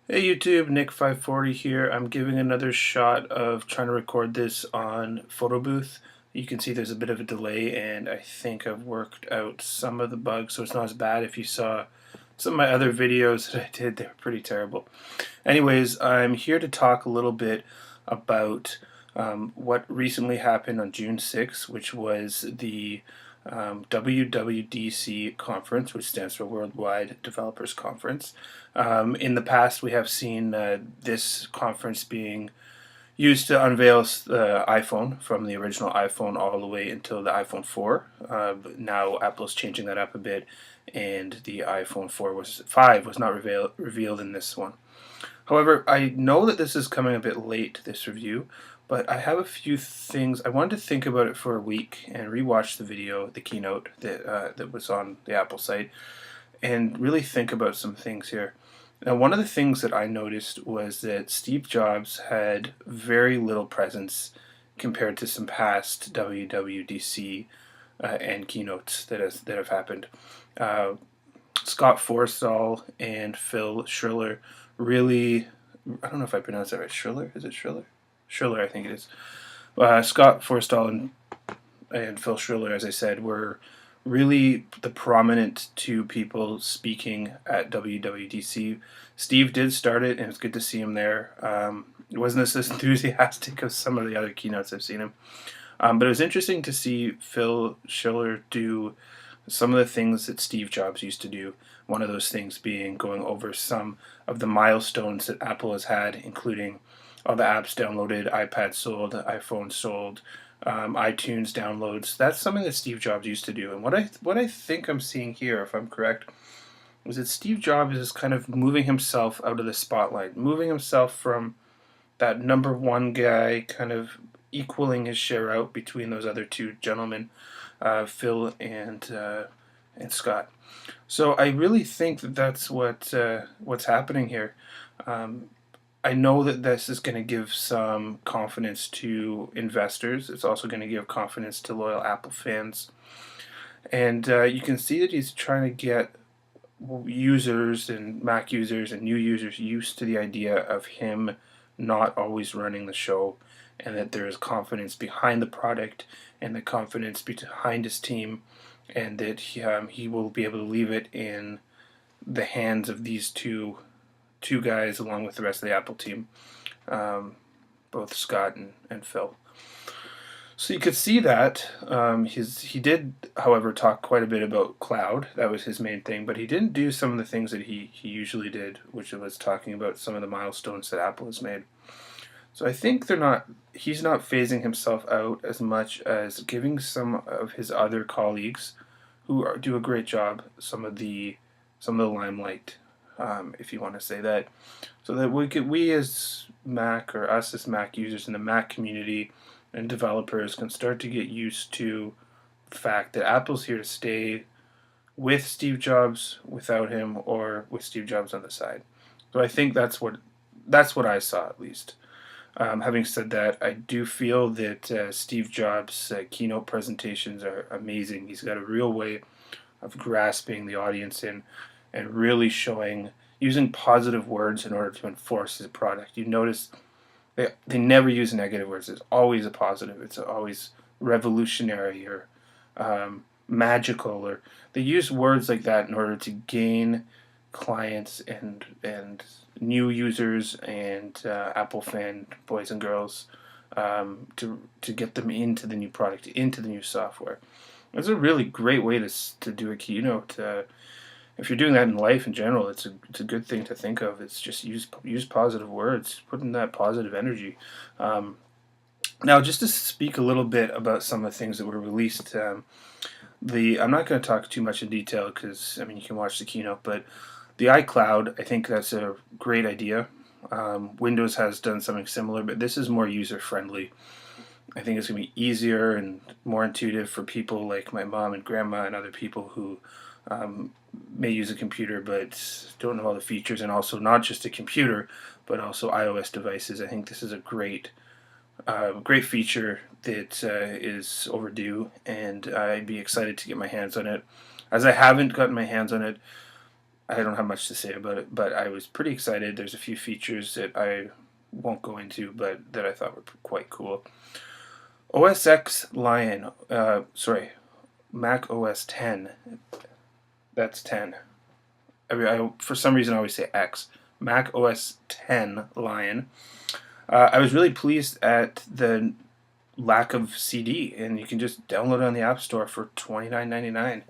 Hey YouTube, Nick540 here. I'm giving another shot of trying to record this on photo booth. You can see there's a bit of a delay, and I think I've worked out some of the bugs, so it's not as bad. If you saw some of my other videos that I did, they were pretty terrible. Anyways, I'm here to talk a little bit about what recently happened on June 6th, which was the WWDC conference, which stands for Worldwide Developers Conference. In the past, we have seen this conference being used to unveil the iPhone, from the original iPhone all the way until the iPhone 4. But now Apple's changing that up a bit, and the iPhone 5 was not revealed in this one. However, I know that this is coming a bit late, this review, but I have a few things. I wanted to think about it for a week and rewatch the video, the keynote that was on the Apple site, and really think about some things here. Now, one of the things that I noticed was that Steve Jobs had very little presence compared to some past WWDC and keynotes that have happened. Uh, Scott Forstall and Phil Schiller really, I don't know if I pronounced that right. Schiller? Is it Schiller? Schiller, I think it is. Scott Forstall and Phil Schiller, as I said, were really the prominent two people speaking at WWDC. Steve did start it, and it's good to see him there. It wasn't as enthusiastic as some of the other keynotes I've seen him. But it was interesting to see Phil Schiller do some of the things that Steve Jobs used to do. One of those things being going over some of the milestones that Apple has had, including all the apps downloaded, iPad sold, iPhone sold, iTunes downloads. That's something that Steve Jobs used to do. And what I think I'm seeing here, if I'm correct, is that Steve Jobs is kind of moving himself out of the spotlight, moving himself from that number one guy, kind of equaling his share out between those other two gentlemen, Phil and Scott. So I really think that that's what's happening here. I know that this is going to give some confidence to investors. It's also going to give confidence to loyal Apple fans, and you can see that he's trying to get users and Mac users and new users used to the idea of him not always running the show, and that there is confidence behind the product and the confidence behind his team, and that he will be able to leave it in the hands of these two guys along with the rest of the Apple team, both Scott and Phil. So you could see that he did, however, talk quite a bit about cloud. That was his main thing, but he didn't do some of the things that he usually did, which was talking about some of the milestones that Apple has made. So I think he's not phasing himself out as much as giving some of his other colleagues who do a great job some of the limelight, if you want to say that, so that we as Mac, or us as Mac users in the Mac community and developers, can start to get used to the fact that Apple's here to stay, with Steve Jobs, without him, or with Steve Jobs on the side. So I think that's what I saw, at least. Having said that, I do feel that Steve Jobs' keynote presentations are amazing. He's got a real way of grasping the audience in and really using positive words in order to enforce his product. You notice they never use negative words. It's always a positive. It's always revolutionary or magical, or they use words like that in order to gain clients and new users and Apple fan boys and girls, to get them into the new product, into the new software. It's a really great way to do a keynote. If you're doing that in life in general, it's a good thing to think of. It's just use positive words, put in that positive energy. Now, just to speak a little bit about some of the things that were released. I'm not going to talk too much in detail because you can watch the keynote, but the iCloud, I think that's a great idea. Windows has done something similar, but this is more user friendly. I think it's going to be easier and more intuitive for people like my mom and grandma and other people who may use a computer but don't know all the features, and also not just a computer but also iOS devices. I think this is a great feature that is overdue, and I'd be excited to get my hands on it. As I haven't gotten my hands on it, I don't have much to say about it, but I was pretty excited. There's a few features that I won't go into, but that I thought were quite cool. OS X Lion, Mac OS 10. That's 10. For some reason, I always say X. Mac OS 10 Lion. I was really pleased at the lack of CD, and you can just download it on the App Store for $29.99.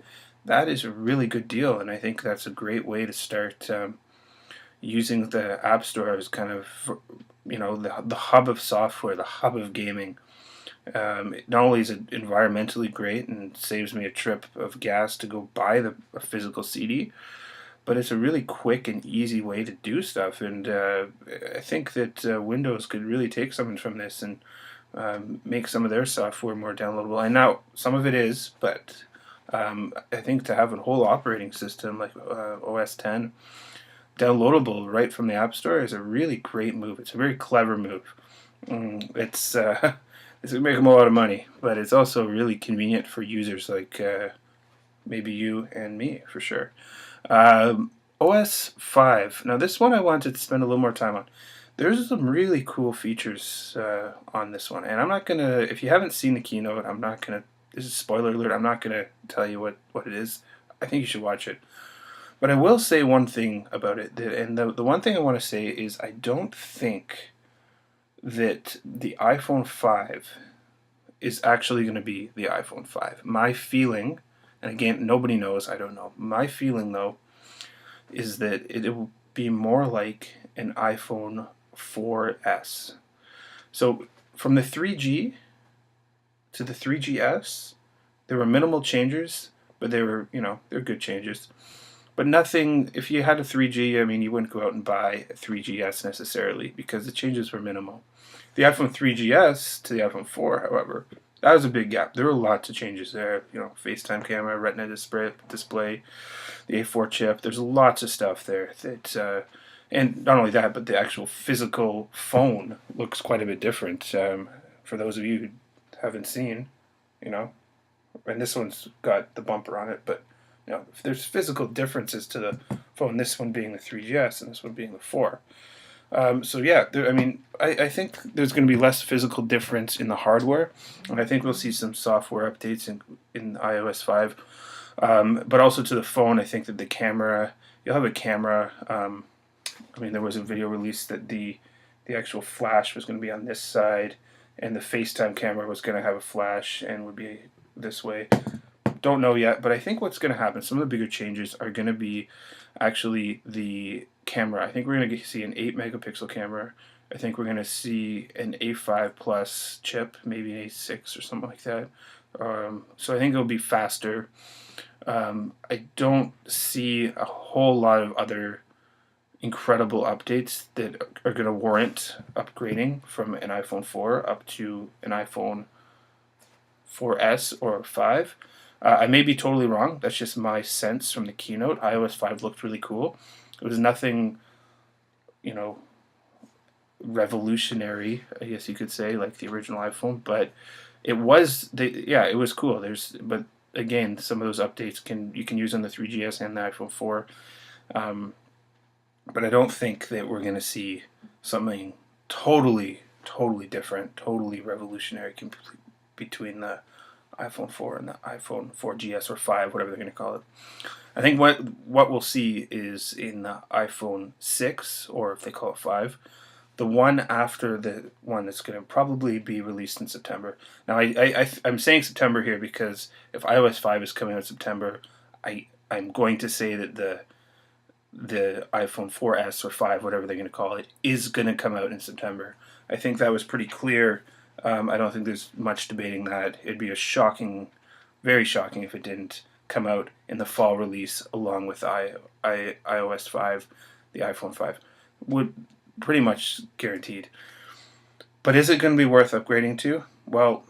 That is a really good deal, and I think that's a great way to start using the App Store as kind of, the hub of software, the hub of gaming. Not only is it environmentally great and saves me a trip of gas to go buy a physical CD, but it's a really quick and easy way to do stuff. And I think that Windows could really take something from this and make some of their software more downloadable. And now some of it is, but I think to have a whole operating system like OS 10 downloadable right from the App Store is a really great move. It's a very clever move. It's it's gonna make them a lot of money, but it's also really convenient for users like maybe you and me for sure. OS 5. Now this one I wanted to spend a little more time on. There's some really cool features on this one, and I'm not gonna. If you haven't seen the keynote, I'm not gonna. This is spoiler alert. I'm not gonna tell you what it is. I think you should watch it. But I will say one thing about it, and the one thing I want to say is I don't think that the iPhone 5 is actually going to be the iPhone 5. My feeling, and again, nobody knows, I don't know. My feeling, though, is that it will be more like an iPhone 4S. So from the 3G to the 3GS, there were minimal changes, but they're good changes. But nothing, if you had a 3G, I mean, you wouldn't go out and buy a 3GS necessarily because the changes were minimal. The iPhone 3GS to the iPhone 4, however, that was a big gap. There were lots of changes there. FaceTime camera, Retina display, the A4 chip. There's lots of stuff there that, and not only that, but the actual physical phone looks quite a bit different. For those of you who haven't seen, and this one's got the bumper on it, but if there's physical differences to the phone, this one being the 3GS and this one being the 4. So yeah, I think there's going to be less physical difference in the hardware, and I think we'll see some software updates in iOS 5. But also to the phone, I think that the camera, you'll have a camera. There was a video released that the actual flash was going to be on this side, and the FaceTime camera was going to have a flash and would be this way. Don't know yet, but I think what's going to happen, some of the bigger changes are going to be actually the camera. I think we're going to see an 8 megapixel camera. I think we're going to see an A5 plus chip, maybe an A6 or something like that. So I think it'll be faster. I don't see a whole lot of other incredible updates that are going to warrant upgrading from an iPhone 4 up to an iPhone 4S or 5. I may be totally wrong. That's just my sense from the keynote. iOS 5 looked really cool. It was nothing, revolutionary, I guess you could say, like the original iPhone, but it was cool. But again, some of those updates you can use on the 3GS and the iPhone 4. But I don't think that we're going to see something totally different, totally revolutionary between the iPhone 4 and the iPhone 4GS or 5, whatever they're going to call it. I think what we'll see is in the iPhone 6, or if they call it 5, the one after the one that's going to probably be released in September. Now, I'm saying September here because if iOS 5 is coming out in September, I'm going to say that the iPhone 4S or 5, whatever they're going to call it, is going to come out in September. I think that was pretty clear. I don't think there's much debating that. It'd be very shocking if it didn't come out in the fall release along with iOS 5, the iPhone 5. Would pretty much guaranteed. But is it going to be worth upgrading to? Well,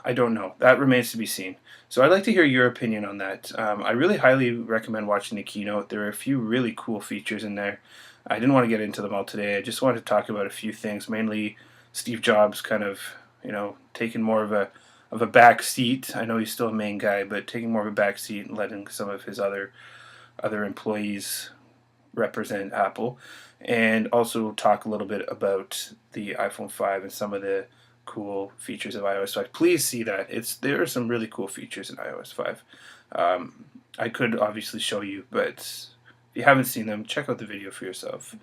I don't know. That remains to be seen. So I'd like to hear your opinion on that. I really highly recommend watching the keynote. There are a few really cool features in there. I didn't want to get into them all today. I just wanted to talk about a few things, mainly Steve Jobs kind of, taking more of a back seat. I know he's still a main guy, but taking more of a back seat and letting some of his other employees represent Apple, and also talk a little bit about the iPhone 5 and some of the cool features of iOS 5. Please see that. There are some really cool features in iOS 5. I could obviously show you, but if you haven't seen them, check out the video for yourself.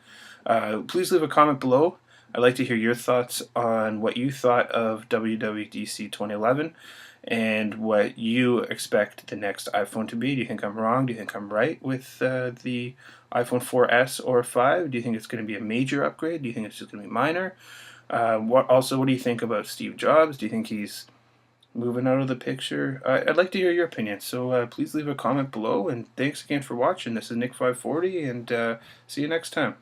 Please leave a comment below. I'd like to hear your thoughts on what you thought of WWDC 2011 and what you expect the next iPhone to be. Do you think I'm wrong? Do you think I'm right with the iPhone 4S or 5? Do you think it's going to be a major upgrade? Do you think it's just going to be minor? What do you think about Steve Jobs? Do you think he's moving out of the picture? I'd like to hear your opinion, so please leave a comment below, and thanks again for watching. This is Nick540, and see you next time.